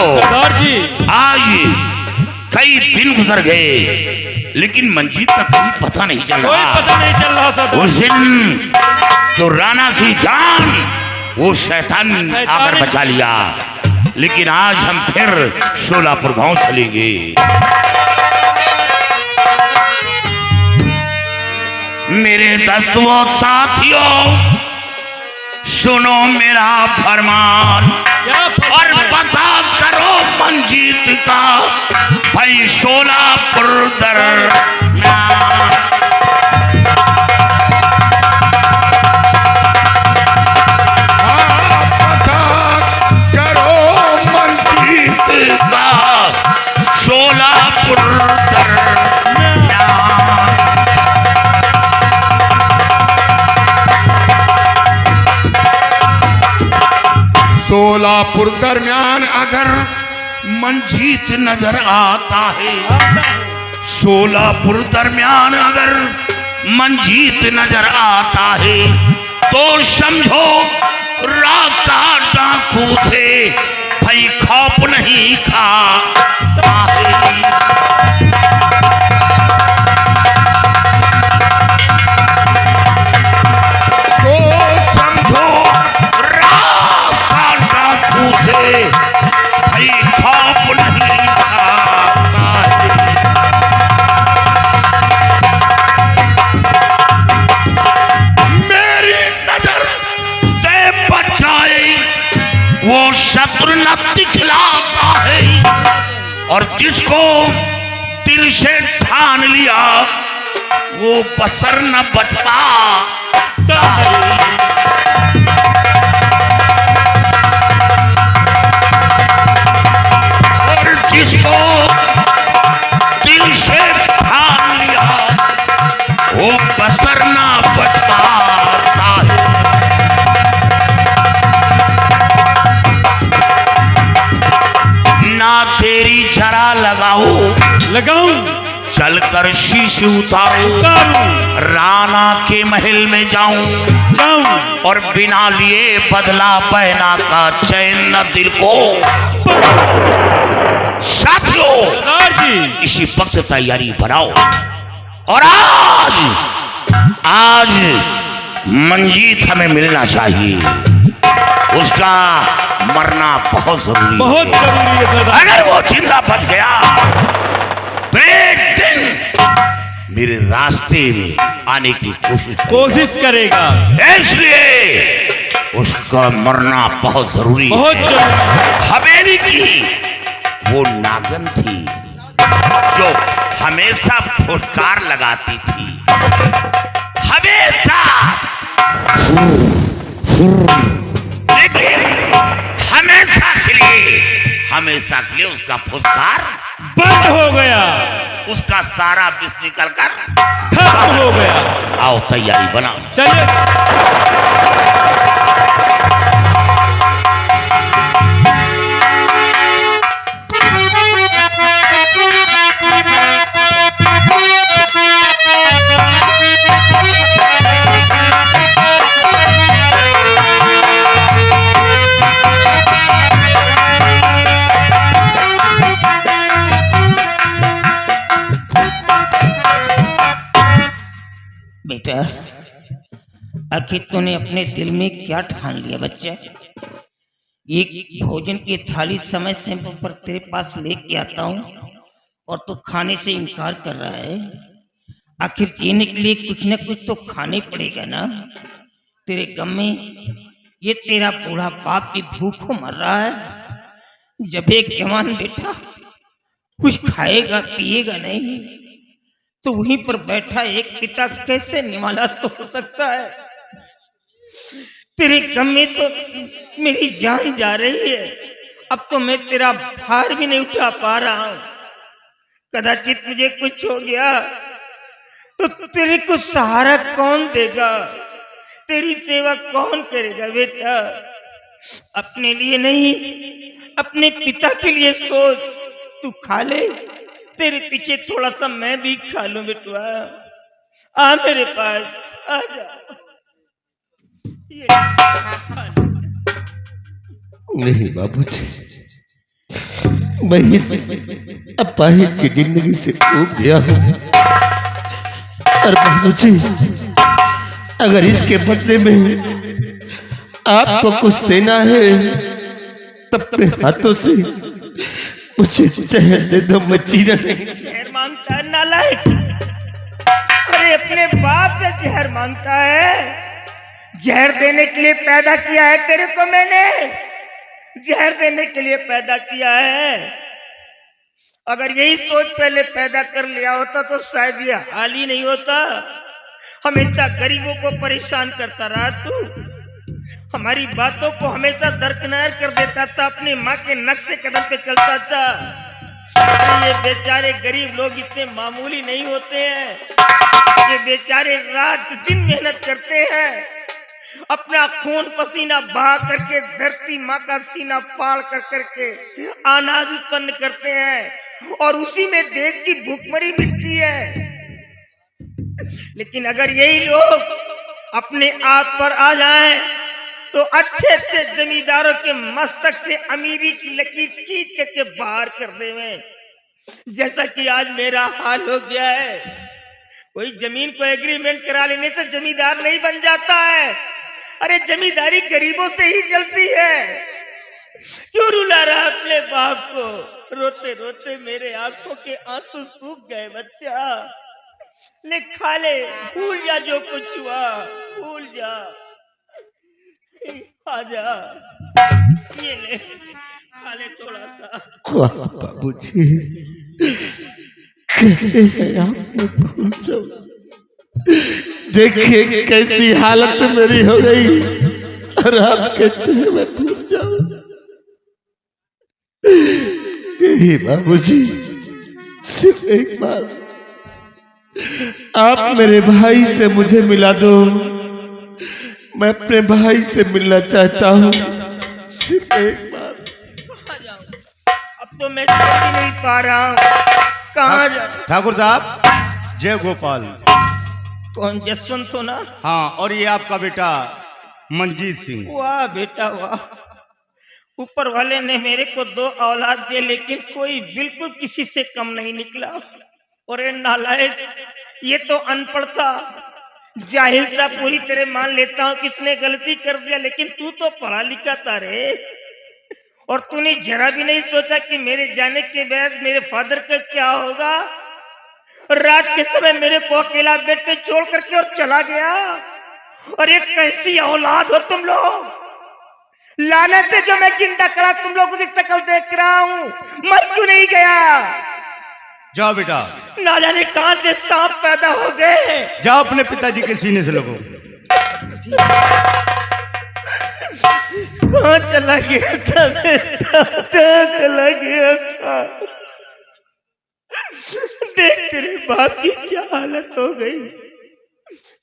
सरदार जी, आज कई दिन गुजर गए लेकिन मंजीत का कहीं पता नहीं चल कोई रहा। पता नहीं चल रहा सरदार। उस दिन तो राणा की जान वो शैतान आकर बचा लिया, लेकिन आज हम फिर शोलापुर गांव चलेंगे। मेरे दसवों साथियों, सुनो मेरा फरमान और पता करो मंजीत का भाई शोलापुर दरमियान। पता करो मंजीत का शोलापुर दरमियान। शोलापुर दरमियान अगर मंजीत नजर आता है, शोलापुर दरमियान अगर मंजीत नजर आता है तो समझो राका डाकू से भाई खौफ नहीं खाता है। तो समझो राका डाकू से भाई खौफ नहीं खाता है। मेरी नजर से बचाए वो शत्रु न दिखलाता है, और जिसको दिल से ठान लिया वो बसर न बच पाता है। और जिसको दिल से ठान लिया वो बसर ना बच पाता है। ना तेरी जरा लगाऊं चलकर शीश उतारूं, राणा के महल में जाऊं और बिना लिए बदला बहना का चैन न दिल को। साथियों, सरदार जी, इसी वक्त तैयारी बनाओ और आज मंजीत हमें मिलना चाहिए। उसका मरना बहुत जरूरी बहुत है। जरूरी है सरदार। अगर वो जिंदा बच गया तो एक दिन मेरे रास्ते में आने की कोशिश करेगा, इसलिए उसका मरना बहुत जरूरी बहुत है। जरूरी। हवेली की वो नागन थी जो हमेशा फुटकार लगाती थी, हमेशा, लेकिन हमेशा के लिए उसका फुटकार बंद हो गया, उसका सारा विष निकल कर खत्म हो गया। आओ तैयारी बनाओ, चलिए। बेटा, आखिर तूने अपने दिल में क्या ठान लिया बच्चा? एक भोजन की थाली समय से पर तेरे पास लेके आता हूँ और तू खाने से इनकार कर रहा है। आखिर जीने के लिए कुछ न कुछ तो खाने पड़ेगा ना। तेरे गम में ये तेरा बूढ़ा बाप भी भूखों मर रहा है। जब एक जवान बेटा कुछ खाएगा पिएगा नहीं तो वहीं पर बैठा एक पिता कैसे निवाला तो हो सकता है। तेरे गम में तो मेरी जान जा रही है। अब तो मैं तेरा भार भी नहीं उठा पा रहा हूं। कदाचित मुझे कुछ हो गया तो तेरे को सहारा कौन देगा, तेरी सेवा कौन करेगा? बेटा, अपने लिए नहीं अपने पिता के लिए सोच। तू खा ले, तेरे पीछे थोड़ा सा मैं भी खा लूं। बेटुआ, आ मेरे पास, आ जा। नहीं बाबूजी, मैं इस अपाहिज की जिंदगी से ऊब गया हूँ। और बाबूजी, अगर इसके बदले में आपको कुछ देना है तो अपने हाथों से मुझे जहर दे दो, मैं जीना नहीं। जहर मांगता है नालायक? अरे अपने बाप से जहर मांगता है? जहर देने के लिए पैदा किया है तेरे को मैंने, जहर देने के लिए पैदा किया है। अगर यही सोच पहले पैदा कर लिया होता तो शायद ये हाल ही नहीं होता। हमेशा गरीबों को परेशान करता रहा तू, हमारी बातों को हमेशा दरकिनार कर देता था, अपनी माँ के नक्शे कदम पे चलता था। अरे ये बेचारे गरीब लोग इतने मामूली नहीं होते हैं। ये बेचारे रात दिन मेहनत करते हैं, अपना खून पसीना बहा करके धरती माँ का सीना फाड़ कर करके अनाज उत्पन्न करते हैं और उसी में देश की भूखमरी मिटती है। लेकिन अगर यही लोग अपने आप पर आ जाएं तो अच्छे अच्छे जमींदारों के मस्तक से अमीरी की लकीर खींच करके बाहर कर देवें, जैसा कि आज मेरा हाल हो गया है। कोई जमीन को एग्रीमेंट करा लेने से जमींदार नहीं बन जाता है। अरे जमींदारी गरीबों से ही चलती है। क्यों रुला रहा अपने बाप को? रोते रोते मेरे आंखों के आंसू सूख गए बच्चा। ले खा ले, भूल जा जो कुछ हुआ, भूल जा। आजा, ये ले, खा ले थोड़ा सा। बाबूजी, कहते हैं आप मैं भूल जाऊं। देखिए कैसी हालत मेरी हो गई और आप कहते हैं मैं भूल जाऊं। नहीं बाबूजी, सिर्फ एक बार आप मेरे भाई से मुझे मिला दो। मैं अपने भाई से मिलना चाहता हूँ, सिर्फ एक बार। कहाँ जाऊं? अब तो मैं चल भी नहीं पा रहा हूँ, कहाँ जाऊं? ठाकुर साहब, जय गोपाल। कौन? जसवंत हो ना? हाँ, और ये आपका बेटा मंजीत सिंह। वाह बेटा वाह, ऊपर वाले ने मेरे को 2 औलाद दिए, लेकिन कोई बिल्कुल किसी से कम नहीं निकला। और ये नालायक, ये तो अनपढ़ था, जाहिलता पूरी तरह मान लेता हूँ किसने गलती कर दिया, लेकिन तू तो पढ़ा लिखा था रे। और तूने जरा भी नहीं सोचा कि मेरे जाने के बाद मेरे फादर का क्या होगा। रात के समय मेरे को अकेला बेड पे छोड़ करके और चला गया। और ये कैसी औलाद हो तुम लोग, लानत है जो मैं जिंदा करा तुम लोगों की शक्ल देख रहा हूँ। मर क्यों नहीं गया? जाओ बेटा, ना जाने कहां से सांप पैदा हो गए। जाओ अपने पिताजी के सीने से लगो। कहां चला गया था बेटा, कहां चला गया था? देख तेरे बाप की क्या हालत हो गई।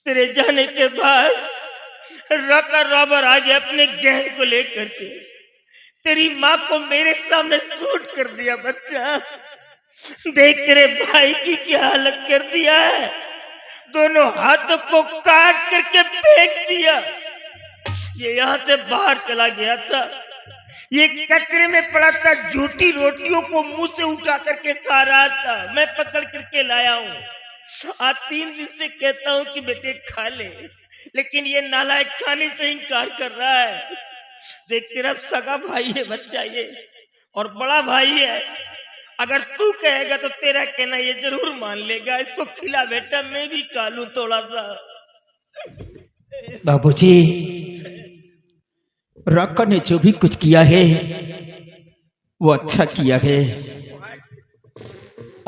तेरे जाने के बाद रॉकर रॉबर आ गया अपने गैंग को लेकर के, तेरी माँ को मेरे सामने शूट कर दिया बच्चा। देख तेरे भाई की क्या हालत कर दिया है, दोनों हाथों को काट करके फेंक दिया। ये यहाँ से बाहर चला गया था, ये कचरे में पड़ा था, झूठी रोटियों को मुंह से उठा करके खा रहा था। मैं पकड़ करके लाया हूँ, आज 3 दिन से कहता हूँ कि बेटे खा ले, लेकिन ये नालायक खाने से इनकार कर रहा है। देख तेरा सगा भाई है बच्चा ये, और बड़ा भाई है। अगर तू कहेगा तो तेरा कहना ये जरूर मान लेगा। इसको खिला बेटा, मैं भी खा लूं थोड़ा सा। बाबूजी, रॉकर ने जो भी कुछ किया है वो अच्छा किया है।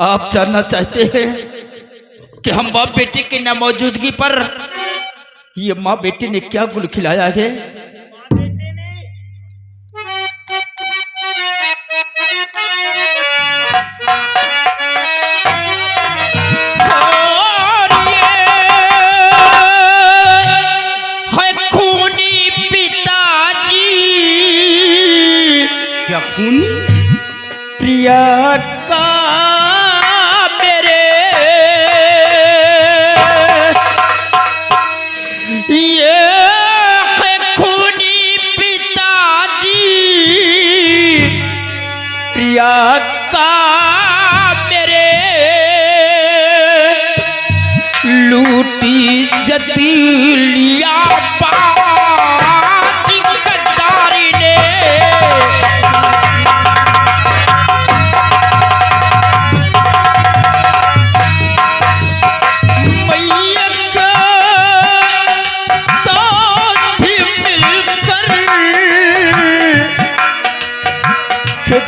आप जानना चाहते हैं कि हम बाप बेटे की नामौजूदगी पर ये माँ बेटे ने क्या गुल खिलाया है? खून प्रिया का मेरे ये खूनी पिताजी, प्रिया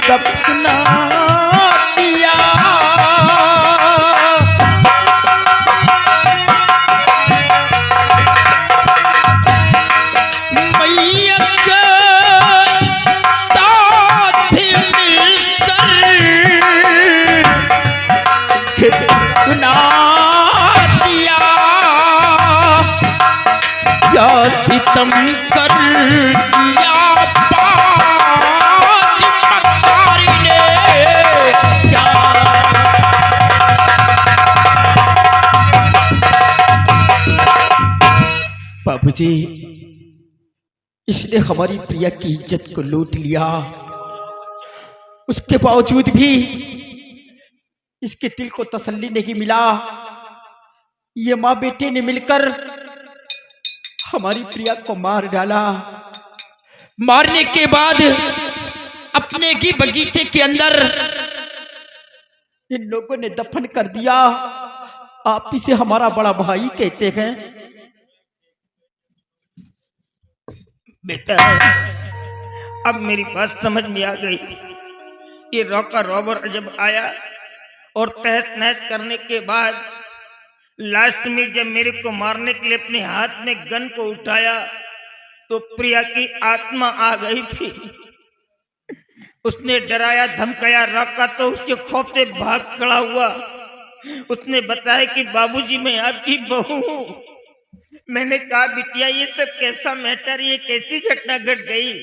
दफना दिया। मैया के साथ मिलकर दफना दिया, या सितम कर दिया पाँच मक्कारी ने क्या। बाबूजी, इसने हमारी प्रिया की इज्जत को लूट लिया, उसके बावजूद भी इसके दिल को तसल्ली नहीं मिला। ये माँ बेटे ने मिलकर हमारी प्रिया को मार डाला। मारने के बाद अपने की बगीचे के अंदर इन लोगों ने दफन कर दिया। आप इसे हमारा बड़ा भाई कहते हैं। बेटा, अब मेरी बात समझ में आ गई। ये रॉका रॉबर जब आया और तहस नहस करने के बाद लास्ट में जब मेरे को मारने के लिए अपने हाथ में गन को उठाया तो प्रिया की आत्मा आ गई थी। उसने डराया धमकाया रॉका, तो उसके खौफ से भाग खड़ा हुआ। उसने बताया कि बाबूजी मैं आपकी बहू हूँ। मैंने कहा बिटिया ये सब कैसा मैटर, ये कैसी घटना घट गई,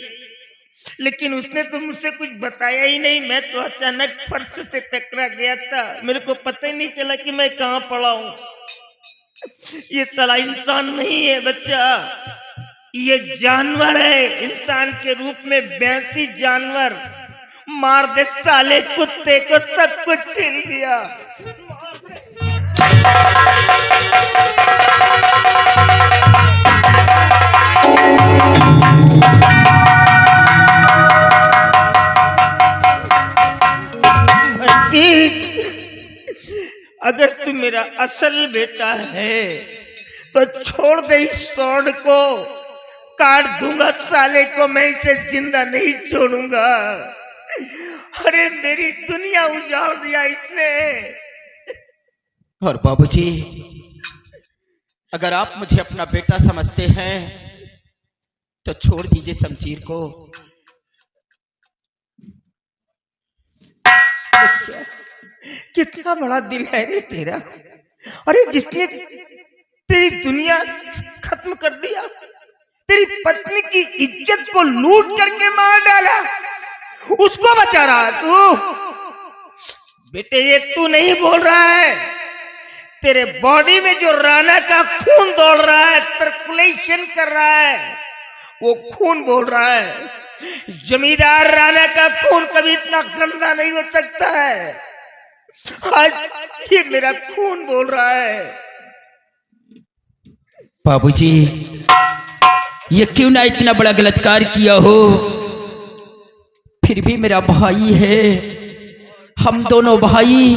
लेकिन उसने तो मुझसे कुछ बताया ही नहीं। मैं तो अचानक फर्श से टकरा गया था, मेरे को पता ही नहीं चला कि मैं कहाँ पड़ा हूँ। ये साला इंसान नहीं है बच्चा, ये जानवर है। इंसान के रूप में 82 जानवर। मार दे साले कुत्ते को, सब कुछ छीन लिया। अगर तू मेरा असल बेटा है तो छोड़ दे इस स्वॉर्ड को, काट दूंगा साले को, मैं इसे जिंदा नहीं छोड़ूंगा। अरे मेरी दुनिया उजाड़ दिया इसने। और बाबूजी, अगर आप मुझे अपना बेटा समझते हैं तो छोड़ दीजिए शमशीर को। अच्छा, कितना बड़ा दिल है रे तेरा। अरे जिसने तेरी दुनिया खत्म कर दिया, तेरी पत्नी की इज्जत को लूट करके मार डाला, उसको बचा रहा तू। बेटे ये तू नहीं बोल रहा है, तेरे बॉडी में जो राणा का खून दौड़ रहा है, सर्कुलेशन कर रहा है, वो खून बोल रहा है। जमींदार राणा का खून कभी इतना गंदा नहीं हो सकता है। आज ये मेरा खून बोल रहा है। बाबूजी, ये क्यों ना इतना बड़ा गलतकार किया हो, फिर भी मेरा भाई है। हम दोनों भाई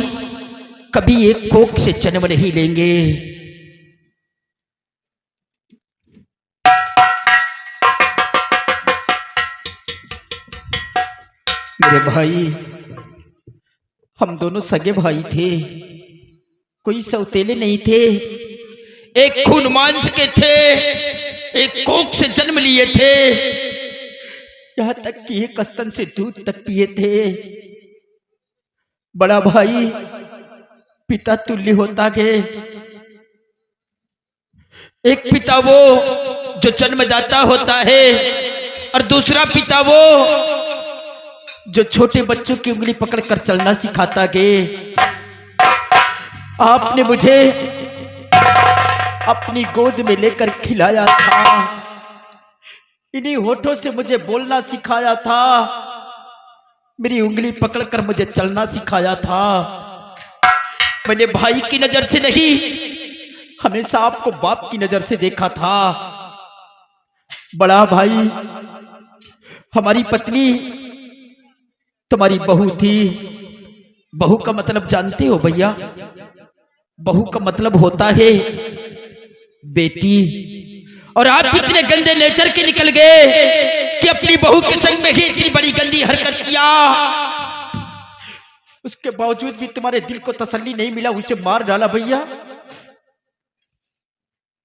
कभी एक कोख से जन्म नहीं लेंगे। मेरे भाई, हम दोनों सगे भाई थे, कोई सौतेले नहीं थे। एक खून मांस के थे, एक कोख से जन्म लिए थे, यहाँ तक कि एक स्तन से दूध तक पिए थे। बड़ा भाई पिता तुल्य होता गए। एक पिता वो जो जन्मदाता होता है, और दूसरा पिता वो जो छोटे बच्चों की उंगली पकड़कर चलना सिखाता गए। आपने मुझे अपनी गोद में लेकर खिलाया था, इन्हीं होठों से मुझे बोलना सिखाया था, मेरी उंगली पकड़कर मुझे चलना सिखाया था। मैंने भाई की नजर से नहीं, हमेशा आपको बाप की नजर से देखा था। बड़ा भाई, हमारी पत्नी तुम्हारी बहू थी। बहू का मतलब जानते हो भैया? बहू का मतलब होता है बेटी। और आप इतने गंदे नेचर के निकल गए कि अपनी बहू के संग में ही इतनी बड़ी गंदी हरकत किया। उसके बावजूद भी तुम्हारे दिल को तसल्ली नहीं मिला, उसे मार डाला भैया।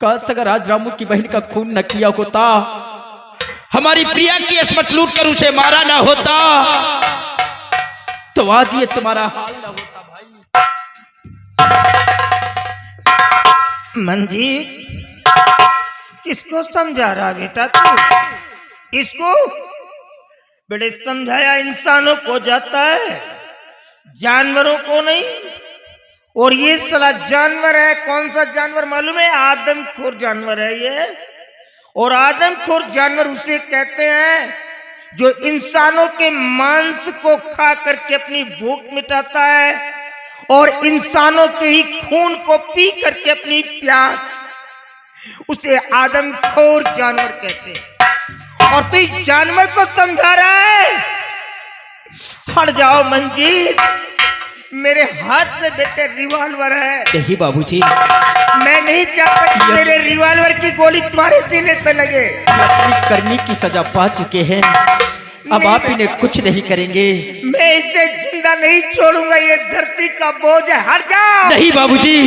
काश अगर आज रामू की बहन का खून न किया होता, हमारी प्रिया की अस्मत लूट कर उसे मारा ना होता, तो आज ये तुम्हारा हाल ना होता भाई। मंजीत, किसको समझा रहा बेटा तू? इसको बड़े समझाया इंसानों को जाता है, जानवरों को नहीं। और ये साला जानवर है, कौन सा जानवर मालूम है? आदमखोर जानवर है ये। और आदमखोर जानवर उसे कहते हैं जो इंसानों के मांस को खा करके अपनी भूख मिटाता है और इंसानों के ही खून को पी करके अपनी प्यास, उसे आदमखोर जानवर कहते हैं। और तू इस जानवर को समझा रहा है? हट जाओ मंजीत, मेरे हाथ में बेटे रिवॉल्वर है। नहीं बाबूजी, मैं नहीं चाहता कि मेरे रिवॉल्वर की गोली तुम्हारे सीने पे लगे। ये अपनी करनी की सजा पा चुके हैं, अब आप इन्हें कुछ नहीं करेंगे। मैं इसे जिंदा नहीं छोड़ूंगा, ये धरती का बोझ है। हट जाओ। नहीं बाबूजी,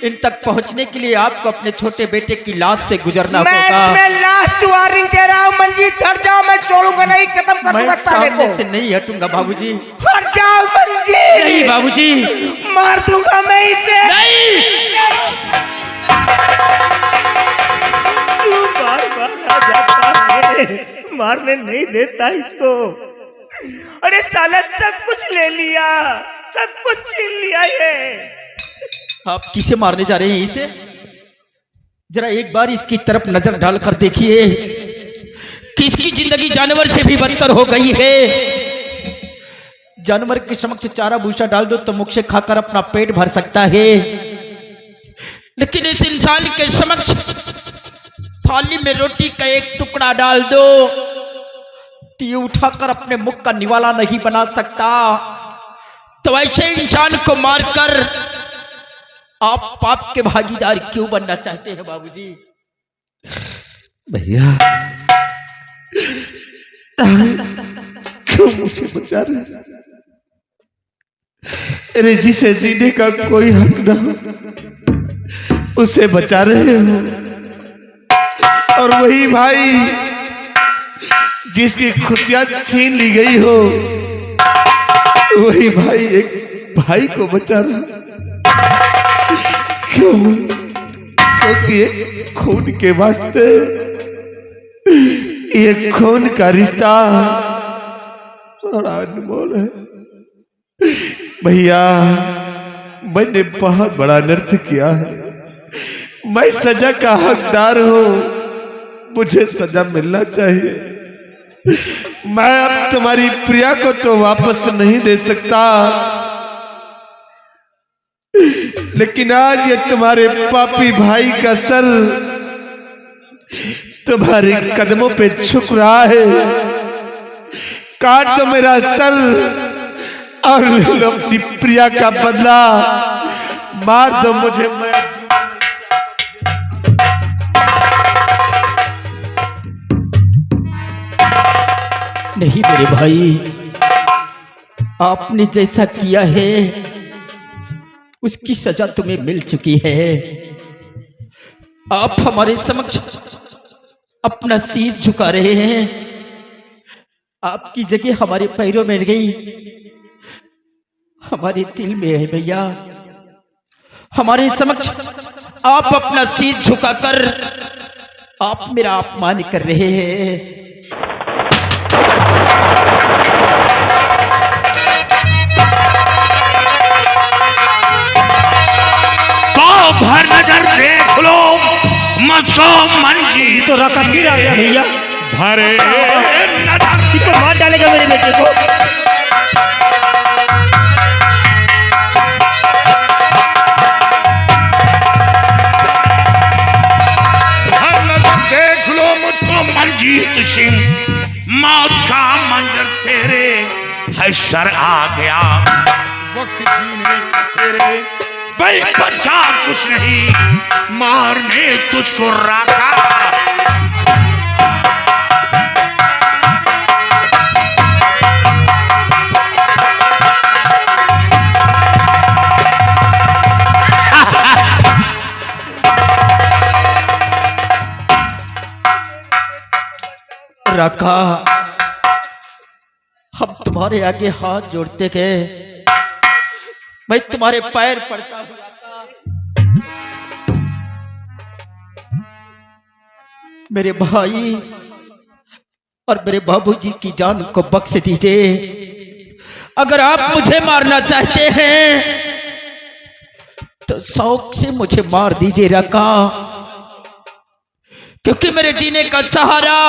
इन तक पहुंचने के लिए आपको अपने छोटे बेटे की लाश से गुजरना मैं होगा। तुम्हें लास्ट वार्निंग दे रहा हूँ मंजीत, हट जाओ। मैं छोड़ूंगा नहीं, खत्म कर दूंगा मैं साले को। सामने से नहीं हटूंगा बाबूजी। हट जाओ मंजीत। नहीं बाबूजी, मार दूंगा मैं इसे। नहीं। क्यों बार-बार आ जाता है? मारने नहीं देता इसको। अरे साला सब कुछ ले लिया, सब कुछ छीन लिया ये। आप किसे मारने जा रहे हैं इसे? जरा एक बार इसकी तरफ नजर डालकर देखिए कि इसकी जिंदगी जानवर से भी बदतर हो गई है। जानवर के समक्ष चारा भूसा डाल दो तो मुख से खाकर अपना पेट भर सकता है, लेकिन इस इंसान के समक्ष थाली में रोटी का एक टुकड़ा डाल दो तो ये उठाकर अपने मुख का निवाला नहीं बना सकता। तो ऐसे इंसान को मारकर आप पाप के भागीदार क्यों बनना चाहते हैं बाबूजी? भैया क्यों मुझे बचा रहे हैं? अरे जिसे जीने का कोई हक ना हो उसे बचा रहे हो, और वही भाई जिसकी खुशियां छीन ली गई हो, वही भाई एक भाई को बचा रहा। क्यों? क्योंकि एक खून के वास्ते, ये खून का रिश्ता बड़ा अनमोल है। भैया मैंने बहुत बड़ा अनर्थ किया है, मैं सजा का हकदार हूं, मुझे सजा मिलना चाहिए। मैं अब तुम्हारी प्रिया को तो वापस नहीं दे सकता, लेकिन आज ये तुम्हारे पापी भाई का सर तुम्हारे कदमों पे झुक रहा है। काट दो मेरा सर और ले लो अपनी प्रिया का बदला, मार दो मुझे। मैं नहीं मेरे भाई, आपने जैसा किया है उसकी सजा तुम्हें मिल चुकी है। आप हमारे समक्ष अपना शीश झुका रहे हैं, आपकी जगह हमारे पैरों में गई, हमारे दिल में है भैया। हमारे समक्ष आप अपना शीश झुकाकर आप मेरा अपमान कर रहे हैं। भर नजर देख लो मुझको मंजीत। तो रखा फिर आ गया भैया। भरे नजर तो मार डालेगा मेरे बेटे को। भर नजर देख लो मुझको मंजीत सिंह, मौत का मंजर तेरे है सर आ गया। वक्त जीने का तेरे भाई बचा कुछ नहीं, मारने तुझको रखा। राका, हम तुम्हारे आगे हाथ जोड़ते गए, मैं तुम्हारे पैर पड़ता हूं राका। मेरे भाई और मेरे बाबूजी की जान को बख्श दीजिए। अगर आप मुझे मारना चाहते हैं तो शौक से मुझे मार दीजिए राका, क्योंकि मेरे जीने का सहारा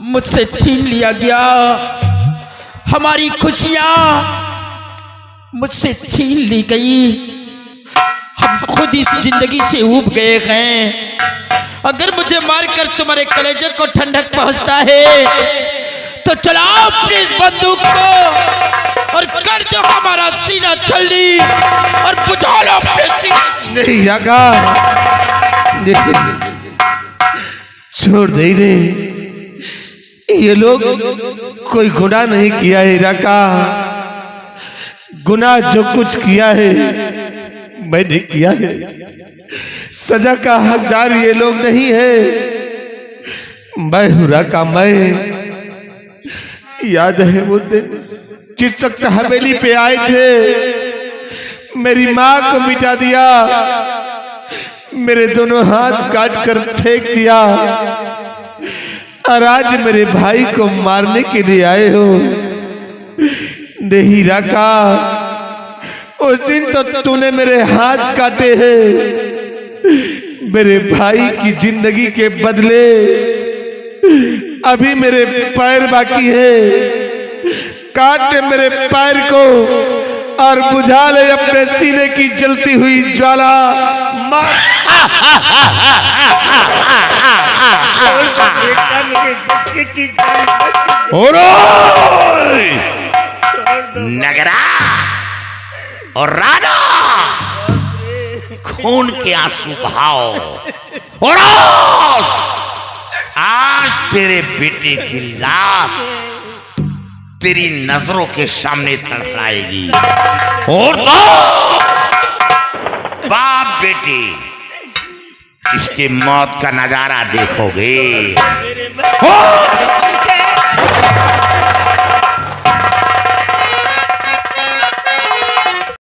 मुझसे छीन लिया गया, हमारी खुशियां मुझसे छीन ली गई, हम खुद इस जिंदगी से ऊब गए हैं। अगर मुझे मारकर तुम्हारे कलेजे को ठंडक पहुंचता है तो चलाओ अपनी इस बंदूक को और कर दो हमारा सीना छलनी और बुझा लो अपने सीने। नहीं राका, छोड़ दे रे, ये लोग कोई गुनाह नहीं किया है राका। गुनाह जो कुछ किया है मैंने किया है, सजा का हकदार ये लोग नहीं है, मैं हूं राका। मैं याद है वो दिन जिस वक्त हवेली पे आए थे, मेरी माँ को मिटा दिया, मेरे दोनों हाथ काट कर फेंक दिया, और आज मेरे भाई को मारने के लिए आए हो। नहीं राका, उस दिन तो तूने मेरे हाथ काटे हैं, मेरे भाई की जिंदगी के बदले अभी मेरे पैर बाकी है। काट मेरे पैर को और बुझा ले अपने सीने की जलती हुई ज्वाला। नगरा और राणा खून के आंसू बहाओ, और आज तेरे बेटे की लाश तेरी नजरों के सामने तड़पाएगी, और तो बाप बेटे इसके मौत का नजारा देखोगे।